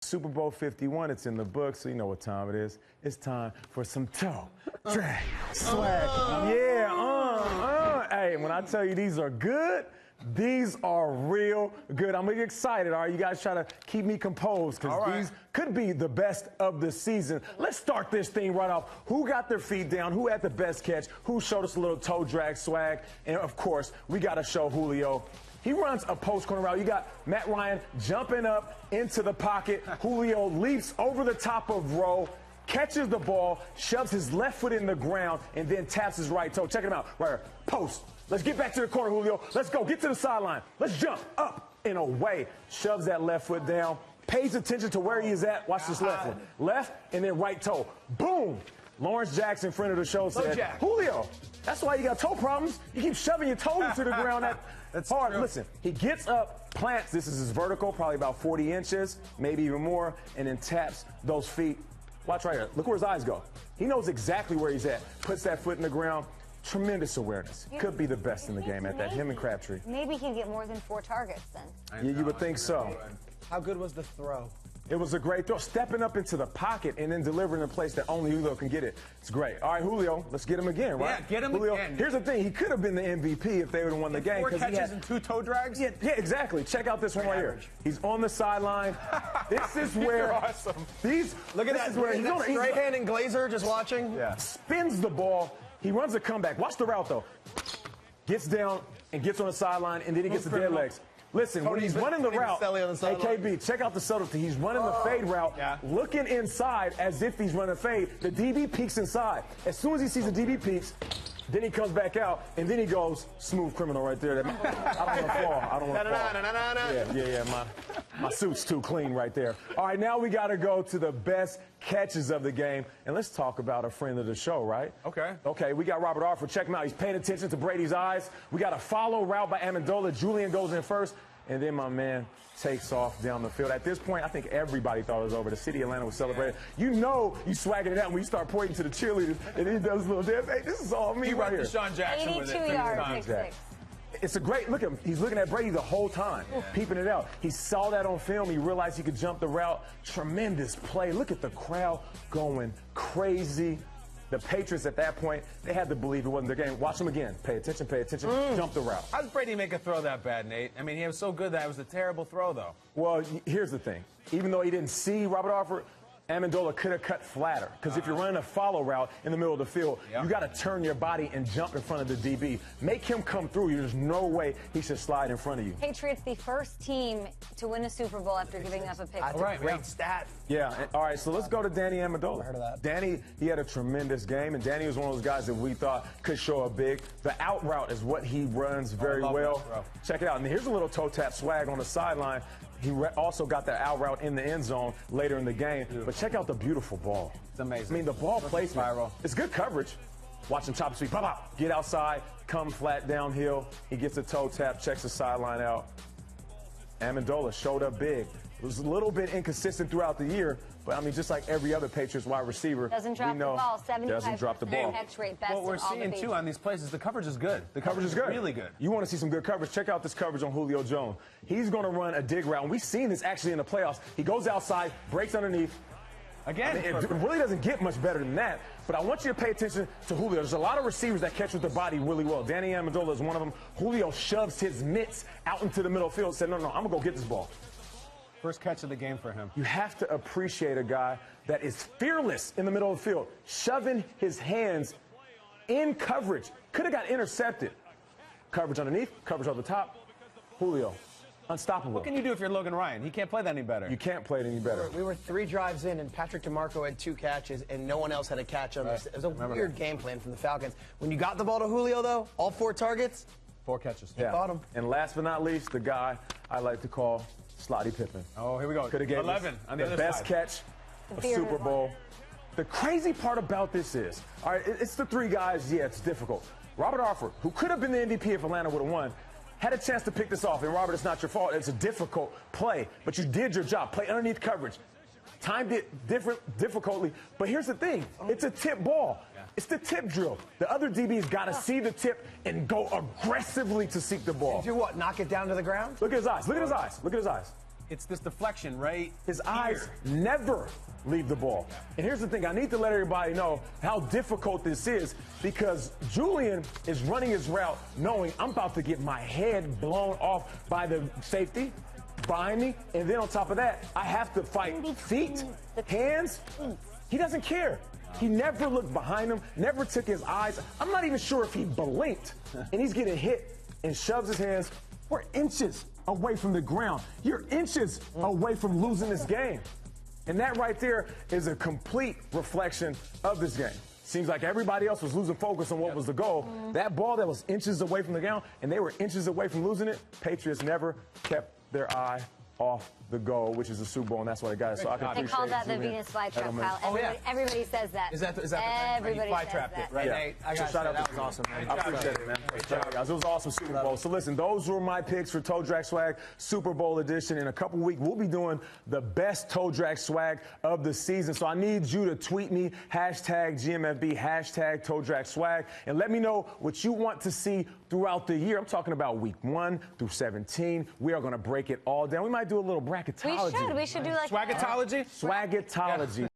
Super Bowl 51, it's in the book, so you know what time it is. It's time for some toe drag swag. Hey, when I tell you these are good, these are real good. I'm really excited, all right? You guys try to keep me composed because these could be the best of the season. Let's start this thing right off. Who got their feet down? Who had the best catch? Who showed us a little toe drag swag? And, of course, we got to show Julio. He runs a post corner route. You got Matt Ryan jumping up into the pocket. Julio leaps over the top of row, catches the ball, shoves his left foot in the ground, and then taps his right toe. Check him out. Right here. Post. Let's get back to the corner, Julio. Let's go. Get to the sideline. Let's jump up and away. Shoves that left foot down. Pays attention to where he is at. Watch this left foot. Left and then right toe. Boom. Lawrence Jackson, friend of the show, said, Julio, that's why you got toe problems. You keep shoving your toes into the ground. That's hard. True. Listen, he gets up, plants. This is his vertical, probably about 40 inches, maybe even more, and then taps those feet. Watch right here. Look where his eyes go. He knows exactly where he's at. Puts that foot in the ground. Tremendous awareness. Could be the best in the game at that. Him and Crabtree. Maybe he'd get more than 4 targets then. Yeah, you would think so. How good was the throw? It was a great throw. Stepping up into the pocket and then delivering in a place that only Julio can get it. It's great. All right, Julio, let's get him again, right? Yeah, get him Julio, again. Here's the thing. He could have been the MVP if they would have won the game. 4 catches and 2 toe drags? Yeah, exactly. Check out this one right here. He's on the sideline. This is where awesome. Look at that. Where he's on Strahan and Glazer just watching. Yeah. Spins the ball. He runs a comeback. Watch the route, though. Gets down and gets on the sideline, and then he gets the dead legs. Listen, when he's running the route, hey, KB, check out the subtlety. He's running the fade route, looking inside as if he's running a fade. The DB peeks inside. As soon as he sees the DB peeks, then he comes back out, and then he goes, smooth criminal right there. I don't want to fall. I don't want to fall. Yeah. My suit's too clean right there. All right, now we got to go to the best catches of the game, and let's talk about a friend of the show, right? Okay, we got Robert Alford. Check him out. He's paying attention to Brady's eyes. We got a follow route by Amendola. Julian goes in first, and then my man takes off down the field. At this point, I think everybody thought it was over. The city of Atlanta was celebrating. You know you swagging it out when you start pointing to the cheerleaders, and he does a little dance. Hey, this is all me right here. Deshaun Jackson 82 yards, 6'6". It's a great look at him. He's looking at Brady the whole time, peeping it out. He saw that on film. He realized he could jump the route. Tremendous play. Look at the crowd going crazy. The Patriots at that point, they had to believe it wasn't their game. Watch him again. Pay attention, jump the route. How does Brady make a throw that bad, Nate? I mean, he was so good that it was a terrible throw, though. Well, here's the thing. Even though he didn't see Robert Alford, Amendola could have cut flatter. Because if you're running a follow route in the middle of the field, you got to turn your body and jump in front of the DB. Make him come through you. There's no way he should slide in front of you. Patriots, the first team to win a Super Bowl after giving up a pick. That's a great stat. Yeah. All right, so let's go to Danny Amendola. I heard of that. Danny, he had a tremendous game, and Danny was one of those guys that we thought could show up big. The out route is what he runs very well. Check it out. And here's a little toe tap swag on the sideline. He also got that out route in the end zone later in the game. But check out the beautiful ball. It's amazing. I mean, the ball placement. It's good coverage. Watch him chop his feet. Pop. Get outside. Come flat downhill. He gets a toe tap. Checks the sideline out. Amendola showed up big. It was a little bit inconsistent throughout the year, but I mean, just like every other Patriots wide receiver, doesn't drop the ball. 75% catch rate, best what we're seeing too on these plays is the coverage is good. The coverage is good, really good. You want to see some good coverage? Check out this coverage on Julio Jones. He's going to run a dig route, and we've seen this actually in the playoffs. He goes outside, breaks underneath. Again, I mean, it really doesn't get much better than that, but I want you to pay attention to Julio. There's a lot of receivers that catch with their body really well. Danny Amendola is one of them. Julio shoves his mitts out into the middle of the field and said, no, I'm going to go get this ball. First catch of the game for him. You have to appreciate a guy that is fearless in the middle of the field, shoving his hands in coverage. Could have got intercepted. Coverage underneath, coverage on the top. Julio, unstoppable. What can you do if you're Logan Ryan? He can't play that any better. You can't play it any better. We were 3 drives in, and Patrick DeMarco had 2 catches, and no one else had a catch on this. It was a weird game plan from the Falcons. When you got the ball to Julio, though, all 4 targets, 4 catches. Yeah. Caught him. And last but not least, the guy I like to call Slotty Pippen. Oh, here we go. Could have given 11 on the other best side. catch of Super Bowl. The crazy part about this is, all right, it's the 3 guys. Yeah, it's difficult. Robert Alford, who could have been the MVP if Atlanta would have won, had a chance to pick this off. And Robert, it's not your fault. It's a difficult play, but you did your job. Play underneath coverage. Timed it difficultly. But here's the thing. It's a tip ball. It's the tip drill. The other DB's got to see the tip and go aggressively to seek the ball. do what? Knock it down to the ground? Look at his eyes. Look at his eyes. Look at his eyes. it's this deflection, right? His eyes never leave the ball. And here's the thing, I need to let everybody know how difficult this is because Julian is running his route knowing I'm about to get my head blown off by the safety behind me, and then on top of that, I have to fight feet, hands. He doesn't care. He never looked behind him, never took his eyes. I'm not even sure if he blinked, and he's getting hit and shoves his hands. We're inches away from the ground. You're inches away from losing this game. And that right there is a complete reflection of this game. Seems like everybody else was losing focus on what was the goal. That ball that was inches away from the ground, and they were inches away from losing it, Patriots never kept their eye off the goal, which is the Super Bowl, and that's why they got it. So I can They appreciate call that the Julian Venus flytrap, Edelman. Kyle. Everybody says that. Is that the Everybody fly says trapped that. it, right? Yeah. Nate, I So got shout out that to was awesome, man. I appreciate it, man. Great job, guys. It was an awesome Super Bowl. So listen, those were my picks for Toe Drag Swag Super Bowl edition. In a couple weeks, we'll be doing the best Toe Drag Swag of the season. So I need you to tweet me, hashtag GMFB, hashtag Toe Drag Swag, and let me know what you want to see throughout the year. I'm talking about week 1 through 17. We are going to break it all down. We might do a little bracketology. We should do like Swagatology? Swagatology.